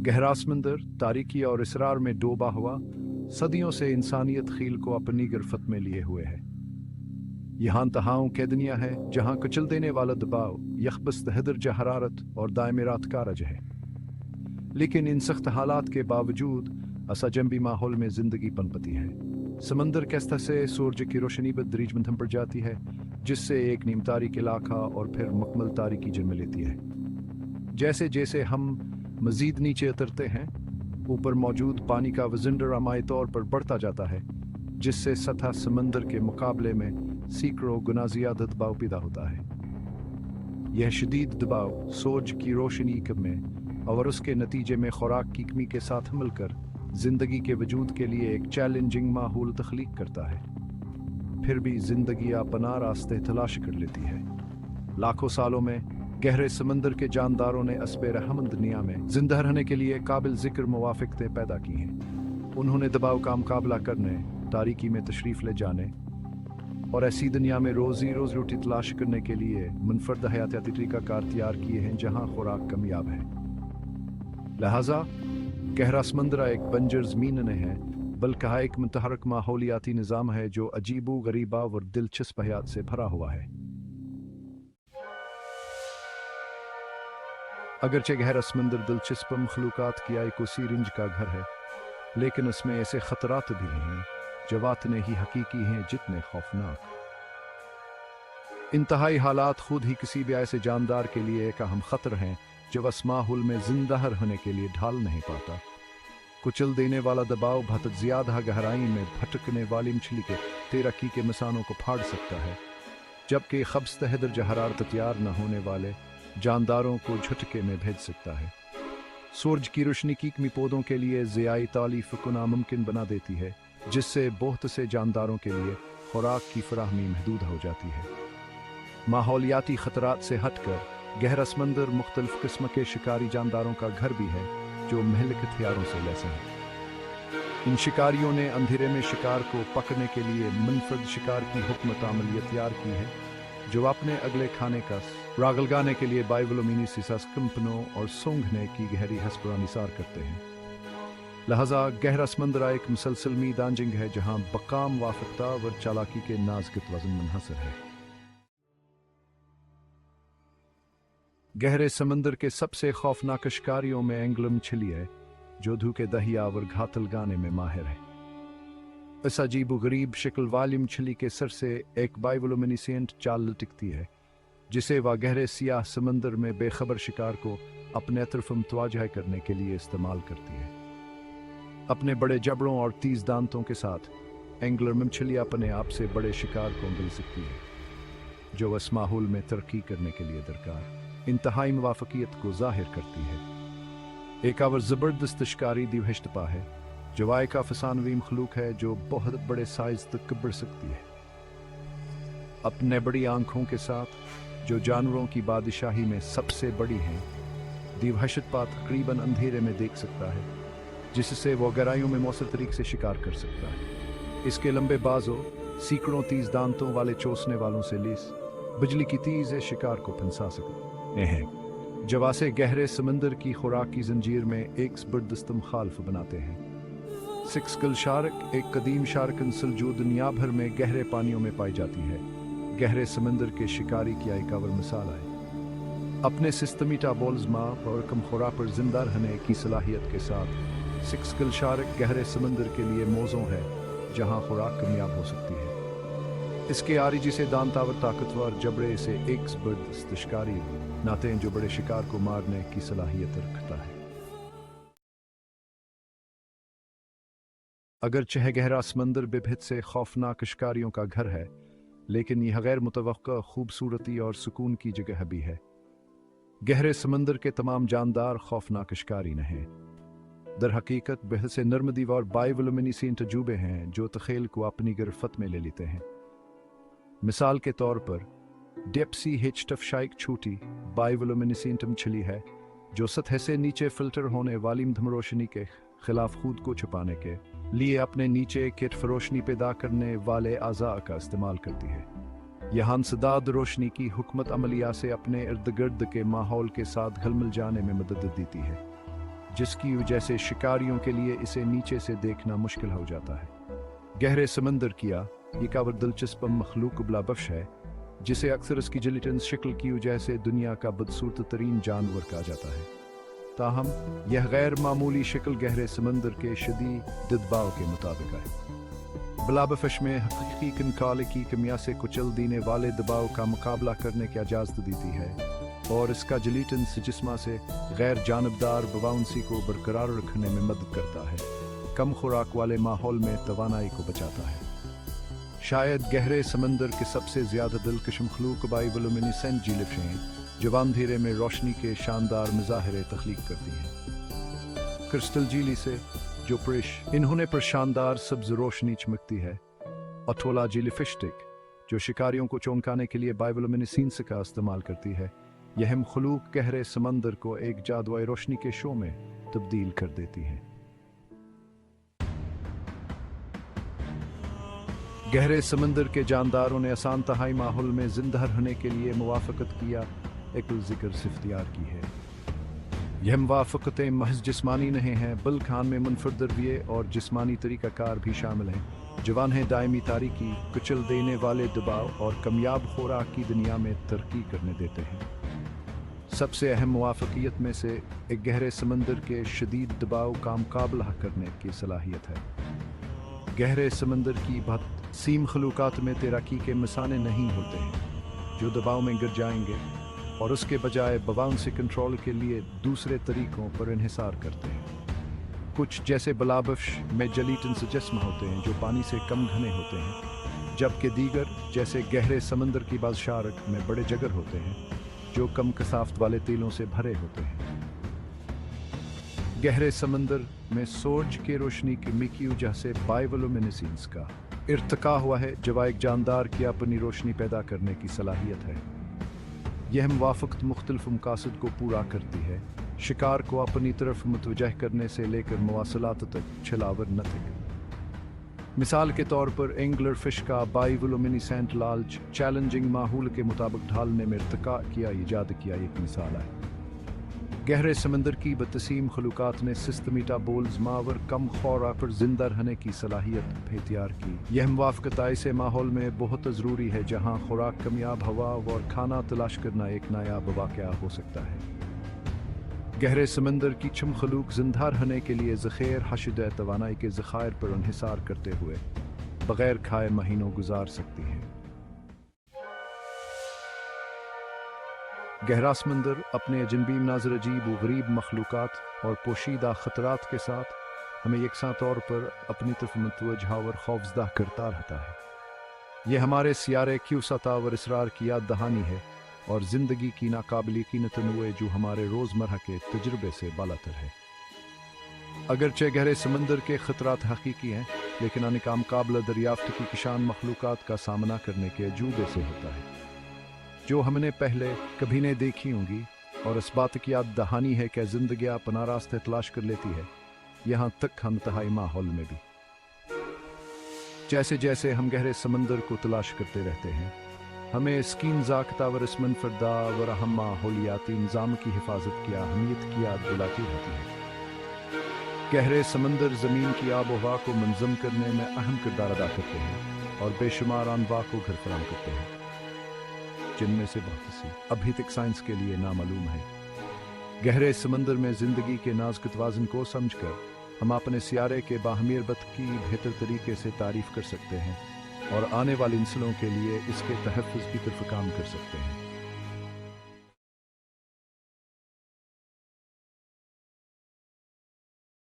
गहरा समंदर तारीकी और इसरार में डूबा हुआ सदियों से इंसानियत खील को अपनी गिरफ्त में लिए हुए है। यहाँ तहाओं कैदनिया है जहाँ कुचल देने वाला दबाव, यकबस्त हदरज हरारत और दायमे रात का रज है। लेकिन इन सख्त हालात के बावजूद असजंबी माहौल में जिंदगी पनपती है। समंदर कैस्ता से सूरज की रोशनी बदरीज मंथम पड़ जाती है, जिससे एक नीम तारीक इलाका और फिर मुकम्मल तारीकी जन्म लेती है। जैसे जैसे हम मजीद नीचे उतरते हैं, ऊपर मौजूद पानी का वज़न ड्रामाई तौर पर बढ़ता जाता है, जिससे सतह समंदर के मुकाबले में सैकड़ों गुना ज़्यादा दबाव पैदा होता है। यह शदीद दबाव सूरज की रोशनी में और उसके नतीजे में खुराक की कमी के साथ मिलकर जिंदगी के वजूद के लिए एक चैलेंजिंग माहौल तख्लीक करता है। फिर भी जिंदगी अपना रास्ते तलाश कर लेती है। लाखों सालों में गहरे समंदर के जानदारों ने अस्बे रहमत दुनिया में जिंदा रहने के लिए काबिल जिक्र मुवाफिकतें पैदा की हैं। उन्होंने दबाव का मुकाबला करने, तारीकी में तशरीफ ले जाने और ऐसी दुनिया में रोजी रोटी तलाश करने के लिए मुनफरद हयातियाती तरीक़ाकार तैयार किए हैं जहाँ खुराक कमियाब है। लिहाजा गहरा समंदर एक बंजर ज़मीन नहीं है, बल्कि एक मुतहरक माहौलियाती निज़ाम है जो अजीबो गरीबा और दिलचस्प हयात से भरा हुआ है। अगरचे गहरा समंदर दिलचस्प मखलूक़ात की एक उसी रिंज का घर है, लेकिन इसमें ऐसे ख़तरात भी हैं जो वातने ही हकीकी हैं जितने खौफनाक। इंतहाई हालात खुद ही किसी भी ऐसे जानदार के लिए एक अहम ख़तर हैं जो इस माहौल में जिंदा रहने के लिए ढाल नहीं पाता। कुचल देने वाला दबाव बहुत ज़्यादा गहराई में भटकने वाली मछली के तैराकी के मिसानों को फाड़ सकता है, जबकि खब्स हदरज हरारत तैयार न होने वाले जानदारों को झटके में भेज सकता है। सूरज की रोशनी की कमी पौधों के लिए ज़ियाई तालीफ को नामुमकिन बना देती है, जिससे बहुत से जानदारों के लिए खुराक की फराहमी महदूद हो जाती है। माहौलियाती ख़तरात से हटकर गहरा समंदर मुख्तलिफ किस्म के शिकारी जानदारों का घर भी है जो महलिक हथियारों से लैस हैं। इन शिकारियों ने अंधेरे में शिकार को पकड़ने के लिए मुनफरद शिकार की हुकमत अमली तैयार की है, जो अपने अगले खाने का राग लगाने के लिए बाइवलोमिनी सिसास कंपनों और सूंघने की गहरी हसबरा निसार करते हैं। लिहाजा गहरा समंदर एक मुसलसल मैदान जंग है जहाँ बकाम वाफकता व चालाकी के नाज़ुक वज़न मुनहसर है। गहरे समंदर के सबसे खौफनाक शिकारियों में एंग्लर मछली है, जो धूके दहिया और घातल गाने में माहिर है। इस अजीब गरीब शक्ल वाली मछली के सर से एक बाइवलोमिनेसेंट चाल लटकती है, जिसे वह गहरे सियाह समंदर में बेखबर शिकार को अपने तरफ मुतवज्जह करने के लिए इस्तेमाल करती है। अपने बड़े जबड़ों और तेज दांतों के साथ एंग्लर मछली अपने आप से बड़े शिकार को मिल सकती है, जो इस माहौल में तरक्की करने के लिए दरकार इंतहाई मुवाफकियत को जाहिर करती है। एक और ज़बरदस्त शिकारी दिवहश्तपा है, जो का फसानवी मखलूक है जो बहुत बड़े साइज तक बढ़ सकती है। अपने बड़ी आंखों के साथ जो जानवरों की बादशाही में सबसे बड़ी हैं, दिवहश्तपा तकरीबन अंधेरे में देख सकता है, जिससे वो गहराइयों में मौसर तरीके से शिकार कर सकता है। इसके लंबे बाजों, सैकड़ों तेज दांतों वाले चोसने वालों से लैस बिजली की तेज शिकार को फंसा सकते हैं, जवासे गहरे समंदर की खुराक की जंजीर में एक ज़बरदस्त मुखालफ बनाते हैं। सिक्स गिल शार्क एक कदीम शार्क नस्ल जो दुनिया भर में गहरे पानियों में पाई जाती है, गहरे समंदर के शिकारी की एक और मिसाल है। अपने सिस्टमी मेटाबॉलिज्म और कम खुराक पर जिंदा रहने की सलाहियत के साथ सिक्स गिल शार्क गहरे समंदर के लिए मौजू है जहां खुराक कामयाब हो सकती है। इसके आरिजी से दांतावर ताकतवर जबड़े से एक ज़बरदस्त शिकारी नाते हैं जो बड़े शिकार को मारने की सलाहियत रखता है। अगरचे गहरा समंदर विभिन्न से खौफनाक शिकारियों का घर है, लेकिन यह गैर मुतवक्का खूबसूरती और सुकून की जगह भी है। गहरे समंदर के तमाम जानदार खौफनाक शिकारी नहीं, दर हकीकत बेहद से नर्मदी और बाइवलोमिनेसेंट तजुबे हैं जो तखेल को अपनी गिरफ्त में ले लेते हैं। मिसाल के तौर पर डेप्सी हिचटफशाइक छोटी बाइवलोमिनेसेंट मछली है, जो सतह से नीचे फिल्टर होने वाली मध्यम रोशनी के खिलाफ खुद को छुपाने के लिए अपने नीचे किरफ रोशनी पैदा करने वाले आज़ा का इस्तेमाल करती है। यह इंसदाद रोशनी की हुकमत अमलिया से अपने इर्द गिर्द के माहौल के साथ घुल मिल जाने में मदद देती है। जिसकी वजह से शिकारियों के लिए इसे नीचे से देखना मुश्किल हो जाता है। गहरे समंदर किया एक और दिलचस्प मखलूक बलाबख्श है जिसे अक्सर इसकी जिलेटिन शक्ल की वजह से दुनिया का बदसूरत तरीन जानवर कहा जाता है। ताहम यह गैर मामूली शक्ल गहरे समंदर के शदीद दबाव के मुताबिक है। बलाबफश में हकीकी कंकाल की कमियां से कुचल देने वाले दबाव का मुकाबला करने की इजाज़त देती है और इसका जिलेटिन जिस्मा से गैर जानबदार बवाउंसी को बरकरार रखने में मदद करता है, कम खुराक वाले माहौल में तवानाई को बचाता है। शायद गहरे समंदर के सबसे ज़्यादा दिलकश मखलूक बायोलुमिनेसेंट जीलिफें जो अंधेरे में रोशनी के शानदार मुजाहरे तख्लीक करती हैं। क्रिस्टल झीली से जो इन्होंने पर शानदार सब्ज रोशनी चमकती है। अटोला जेलीफिश जो शिकारियों को चौंकाने के लिए बायोलुमिनेसेंस का इस्तेमाल करती है। यह मखलूक गहरे समंदर को एक जादुई रोशनी के शो में तब्दील कर देती है। गहरे समंदर के जानदारों ने आसान तहाई माहौल में जिंदा रहने के लिए मुवाफकत किया एक जिक्र इख्तियार की है। यह मुवाफकतें महज जिस्मानी नहीं हैं बल्कि खान में मुनफरद रवैये और जिस्मानी तरीक़ाकार भी शामिल हैं। जवान है दायमी तारीकी कुचल देने वाले दबाव और कामयाब खुराक की दुनिया में तरक्की करने देते हैं। सबसे अहम मुवाफकियत में से एक गहरे समंदर के शदीद दबाव का मुकाबला करने की सलाहियत है। गहरे समंदर की बदसीम खलूकात में तैराकी के मिसाने नहीं होते हैं जो दबाव में गिर जाएंगे और उसके बजाय बवाउंस से कंट्रोल के लिए दूसरे तरीकों पर इन्हिसार करते हैं। कुछ जैसे बलाबश में जलीटन से जिस्म होते हैं जो पानी से कम घने होते हैं, जबकि दीगर जैसे गहरे समंदर की बादशारक में बड़े जगर होते हैं जो कम कसाफ्त वाले तेलों से भरे होते हैं। गहरे समंदर में सूरज की रोशनी की मिकी वजह से बायोलुमिनेसेंस का इर्तिका हुआ है जब एक जानदार की अपनी रोशनी पैदा करने की सलाहियत है। यह मुवाफकत मुख्तलिफ मकासद को पूरा करती है, शिकार को अपनी तरफ मुतवज्जह करने से लेकर मवासलात तक छलावर न तक। मिसाल के तौर पर एंगलर फिश का बायोलुमिनेसेंट लालच चैलेंजिंग माहौल के मुताबिक ढालने में इर्तिका किया ईजाद किया एक मिसाल है। गहरे समंदर की बदतसीम खलूकात ने सिस्टमीटाबोल्स मावर कम खौरा पर जिंदा रहने की सलाहियत इख्तियार की। यह मुवाफकत ऐसे माहौल में बहुत ज़रूरी है जहाँ खुराक कमियाब हवा और खाना तलाश करना एक नायाब वाक़या हो सकता है। गहरे समंदर की छम खलूक जिंदा रहने के लिए ज़ख़ीर हशद तवानाई के ज़ख़ायर पर इन्हिसार करते हुए बग़ैर खाए महीनों गुजार सकती हैं। गहरा समंदर अपने अजनबी नाज़र अजीब व गरीब मखलूक़ात और पोशीदा ख़तरात के साथ हमें यकसा तौर पर अपनी तरफ मुतवज्जह और खौफज़दा करता रहता है। यह हमारे सियारे की सतह और इसरार की याद दहानी है और ज़िंदगी की नाकाबिल यकीन तनव्वुअ जो हमारे रोज़मर्रा के तजुर्बे से बालातर है। अगरचे गहरे समंदर के ख़तरात हकीकी हैं, लेकिन नाकाबिल दरियाफ्त की किशान मखलूक़ात का सामना करने के अजूबे से होता है जो हमने पहले कभी नहीं देखी होंगी, और इस बात की याद दहानी है कि ज़िंदगी अपना रास्ते तलाश कर लेती है, यहाँ तक हम तहाई माहौल में भी। जैसे जैसे हम गहरे समंदर को तलाश करते रहते हैं, हमें स्कीन ज़ाक़ता व रस्मन फ़रदा व रहम माहौलियाती निज़ाम की हिफाजत की अहमियत की याद दिलाती रहती है। गहरे समंदर ज़मीन की आब हवा को मंज़म करने में अहम किरदार अदा करते हैं और बेशुमार अनवा को घर फराहम करते हैं, जिनमें से बहुत सी अभी तक साइंस के लिए नामालूम है। गहरे समंदर में ज़िंदगी के नाज़ुक तवाज़ुन को समझकर हम अपने सियारे के बाहमीरबत की बेहतर तरीके से तारीफ़ कर सकते हैं और आने वाली नस्लों के लिए इसके तहफ़्फ़ुज़ की तरफ काम कर सकते हैं।